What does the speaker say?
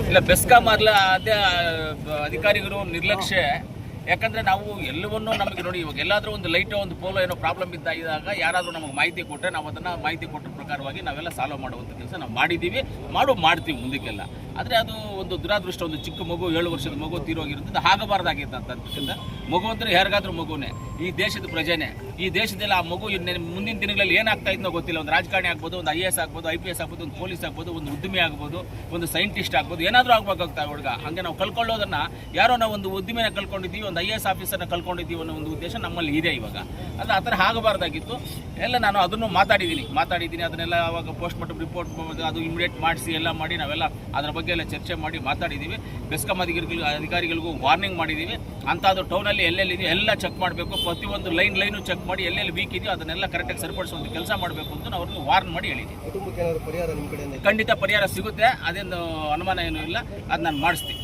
ಇಲ್ಲ, ಬೆಸ್ಕಾಂ ಅದೇ ಅಧಿಕಾರಿಗಳು ನಿರ್ಲಕ್ಷ್ಯ. ಯಾಕಂದರೆ ನಾವು ಎಲ್ಲವನ್ನೂ ನಮಗೆ ನೋಡಿ, ಇವಾಗ ಎಲ್ಲಾದರೂ ಒಂದು ಲೈಟೋ ಒಂದು ಪೋಲೋ ಏನೋ ಪ್ರಾಬ್ಲಮ್ ಇದ್ದಾಗ ಯಾರಾದರೂ ನಮಗೆ ಮಾಹಿತಿ ಕೊಟ್ಟರೆ ನಾವು ಅದನ್ನು ಮಾಹಿತಿ ಕೊಟ್ಟ ಪ್ರಕಾರವಾಗಿ ನಾವೆಲ್ಲ ಸಾಲ್ವ್ ಮಾಡುವಂಥ ಕೆಲಸ ನಾವು ಮಾಡಿದ್ದೀವಿ, ಮಾಡ್ತೀವಿ ಮುಂದಕ್ಕೆಲ್ಲ. ಆದರೆ ಅದು ಒಂದು ದುರಾದೃಷ್ಟ, ಒಂದು ಚಿಕ್ಕ ಮಗು 7 ವರ್ಷದ ಮಗು ತೀರೋಗಿರುತ್ತದೆ. ಆಗಬಾರ್ದಾಗಿರ್ತಕ್ಕಂಥ ಮಗು ಅಂದರೆ ಯಾರಿಗಾದ್ರೂ ಮಗುನೇ, ಈ ದೇಶದ ಪ್ರಜೆನೇ. ಈ ದೇಶದಲ್ಲಿ ಆ ಮಗು ಮುಂದಿನ ದಿನಗಳಲ್ಲಿ ಏನಾಗ್ತಾ ಇದ್ನೋ ಗೊತ್ತಿಲ್ಲ. ಒಂದು ರಾಜಕಾರಣಿ ಆಗ್ಬೋದು, ಒಂದು IAS ಆಗ್ಬೋದು, IPS ಆಗ್ಬೋದು, ಒಂದು ಪೊಲೀಸ್ ಆಗ್ಬೋದು, ಒಂದು ಉದ್ಯಮಿ ಆಗ್ಬೋದು, ಒಂದು ಸೈಂಟಿಸ್ಟ್ ಆಗ್ಬೋದು, ಏನಾದರೂ ಆಗಬೇಕಾಗ್ತಾ ಹುಡುಗ. ಹಾಗೆ ನಾವು ಕಳ್ಕೊಳ್ಳೋದನ್ನು ಯಾರೋ ನಾವು ಒಂದು ಉದ್ಯಮಿನ ಕಳ್ಕೊಂಡಿದ್ದೀವಿ, ಒಂದು IAS ಆಫೀಸರ್ನ ಕಳ್ಕೊಂಡಿದ್ದೀವಿ ಅನ್ನೋ ಒಂದು ಉದ್ದೇಶ ನಮ್ಮಲ್ಲಿ ಇದೆ ಇವಾಗ. ಅದು ಆ ಥರ ಆಗಬಾರ್ದಾಗಿತ್ತು. ಎಲ್ಲ ನಾನು ಅದನ್ನು ಮಾತಾಡಿದ್ದೀನಿ. ಅದನ್ನೆಲ್ಲ ಅವಾಗ ಪೋಸ್ಟ್ ಮಾರ್ಟಮ್ ರಿಪೋರ್ಟ್ ಅದು ಇಮಿಡಿಯೇಟ್ ಮಾಡಿಸಿ ಎಲ್ಲ ಮಾಡಿ ನಾವೆಲ್ಲ ಅದರ ಬಗ್ಗೆ ಎಲ್ಲ ಚರ್ಚೆ ಮಾಡಿ ಮಾತಾಡಿದ್ದೀವಿ. ಬೆಸ್ಕಾಂ ಅಧಿಕಾರಿಗಳಿಗೂ ವಾರ್ನಿಂಗ್ ಮಾಡಿದ್ದೀವಿ. ಅಂಥದ್ದು ಟೌನಲ್ಲಿ ಎಲ್ಲೆಲ್ಲಿದೆಯೋ ಎಲ್ಲ ಚೆಕ್ ಮಾಡಬೇಕು. ಪ್ರತಿಯೊಂದು ಲೈನು ಚೆಕ್ ಮಾಡಿ ಎಲ್ಲೆಲ್ಲಿ ವೀಕ್ ಇದೆಯೋ ಅದನ್ನೆಲ್ಲ ಕರೆಕ್ಟಾಗಿ ಸರಿಪಡಿಸುವಂಥ ಕೆಲಸ ಮಾಡಬೇಕು ಅಂತ ನಾವು ಅವ್ರಿಗೆ ವಾರ್ನ್ ಮಾಡಿ ಹೇಳಿದ್ದೀವಿ. ಖಂಡಿತ ಪರಿಹಾರ ಸಿಗುತ್ತೆ, ಅದೇನು ಅನುಮಾನ ಏನೂ ಇಲ್ಲ. ಅದು ನಾನು ಮಾಡಿಸ್ತೀನಿ.